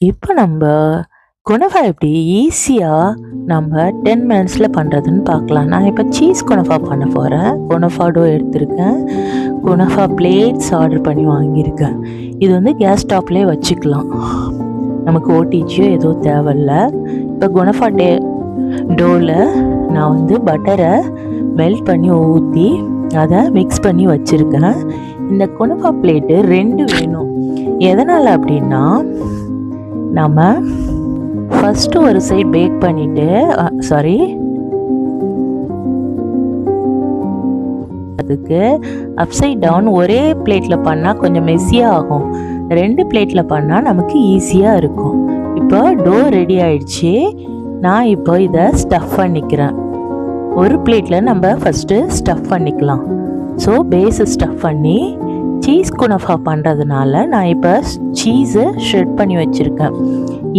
இப்போ நம்ம குனஃபா எப்படி ஈஸியாக நம்ம 10 மினிட்ஸில் பண்ணுறதுன்னு பார்க்கலாம். நான் இப்போ சீஸ் குனஃபா பண்ண போகிறேன். குனஃபா டோ எடுத்திருக்கேன். குனஃபா பிளேட்ஸ் ஆர்டர் பண்ணி வாங்கியிருக்கேன். இது வந்து கேஸ் ஸ்டாப்லேயே வச்சுக்கலாம். நமக்கு ஓடிஜியோ எதுவும் தேவையில்ல. இப்போ குனஃபா டோவில் நான் வந்து பட்டரை மெல்ட் பண்ணி ஊற்றி அதை மிக்ஸ் பண்ணி வச்சுருக்கேன். இந்த குனஃபா பிளேட்டு 2 வேணும். எதனால் அப்படின்னா, நம்ம ஃபஸ்ட்டு ஒரு சைட் பேக் பண்ணிவிட்டு அதுக்கு அப்சைட் டவுன் ஒரே பிளேட்டில் பண்ணால் கொஞ்சம் மெஸ்ஸியாக ஆகும். 2 பிளேட்டில் பண்ணால் நமக்கு ஈஸியாக இருக்கும். இப்போ டோ ரெடி ஆயிடுச்சு. நான் இப்போ இதை ஸ்டஃப் பண்ணிக்கிறேன். ஒரு பிளேட்டில் நம்ம ஃபஸ்ட்டு ஸ்டஃப் பண்ணிக்கலாம். ஸோ பேஸை ஸ்டஃப் பண்ணி சீஸ் குனஃபா பண்ணுறதுனால நான் இப்போ சீஸை ஷ்ரெட் பண்ணி வச்சுருக்கேன்.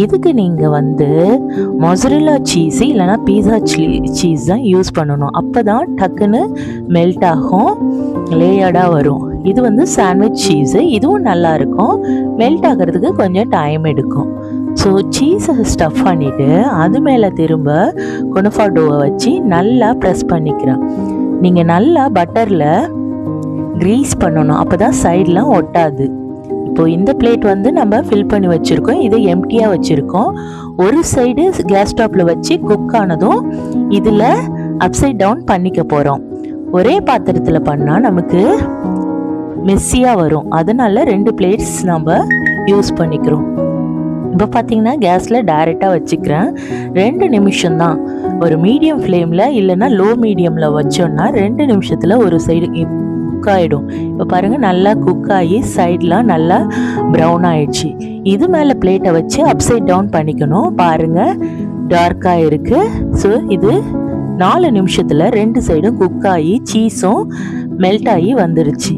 இதுக்கு நீங்கள் வந்து மொசரெல்லா சீஸு இல்லைனா பீஸா சீஸ் தான் யூஸ் பண்ணணும். அப்போ தான் டக்குன்னு மெல்ட் ஆகும், லேயர்டாக வரும். இது வந்து சாண்ட்விச் சீஸு, இதுவும் நல்லாயிருக்கும். மெல்ட் ஆகிறதுக்கு கொஞ்சம் டைம் எடுக்கும். ஸோ சீஸை ஸ்டஃப் பண்ணிவிட்டு அது மேலே திரும்ப குனஃபா டோவை வச்சு நல்லா ப்ரெஸ் பண்ணிக்கிறேன். நீங்கள் நல்லா பட்டரில் க்ரீஸ் பண்ணணும், அப்போ தான் சைடெலாம் ஒட்டாது. இப்போது இந்த பிளேட் வந்து நம்ம ஃபில் பண்ணி வச்சுருக்கோம். இதை எம்டியாக வச்சுருக்கோம். ஒரு சைடு கேஸ் ஸ்டாப்பில் வச்சு குக் ஆனதும் இதில் அப்சைட் டவுன் பண்ணிக்க போகிறோம். ஒரே பாத்திரத்தில் பண்ணால் நமக்கு மெஸ்ஸியாக வரும். அதனால 2 பிளேட்ஸ் நம்ம யூஸ் பண்ணிக்கிறோம். இப்போ பார்த்தீங்கன்னா கேஸில் டைரெக்டாக வச்சுக்கிறேன். 2 நிமிஷம்தான். ஒரு மீடியம் ஃப்ளேமில் இல்லைன்னா லோ மீடியமில் வச்சோன்னா 2 நிமிஷத்தில் ஒரு சைடு குக் ஆகிடும். இப்போ பாருங்கள், நல்லா குக் ஆகி சைட்லாம் நல்லா ப்ரௌன் ஆகிடுச்சு. இது மேலே பிளேட்டை வச்சு அப்சைட் டவுன் பண்ணிக்கணும். பாருங்கள், டார்க்காக இருக்குது. ஸோ இது 4 நிமிஷத்தில் 2 சைடும் குக் ஆகி சீஸும் மெல்ட் ஆகி வந்துருச்சு.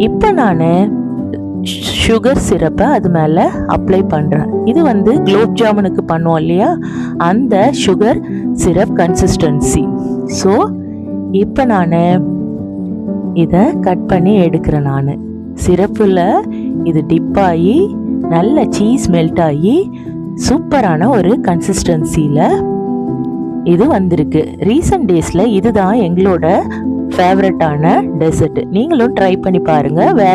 இப்போ நான் சுகர் சிரப்பை அது மேலே அப்ளை பண்ணுறேன். இது வந்து குலோப் ஜாமுனுக்கு பண்ணுவோம் இல்லையா, அந்த சுகர் சிரப் கன்சிஸ்டன்சி. ஸோ இப்போ நான் இதை கட் பண்ணி எடுக்கிறேன். நான் சிரப்பில் இது டிப் ஆகி நல்ல சீஸ் மெல்ட் ஆகி சூப்பரான ஒரு கன்சிஸ்டன்சியில் இது வந்திருக்கு. ரீசன்ட் டேஸில் இதுதான் எங்களோட ஃபேவரட்டான டெசர்ட். நீங்களும் ட்ரை பண்ணி பாருங்கள். வேறு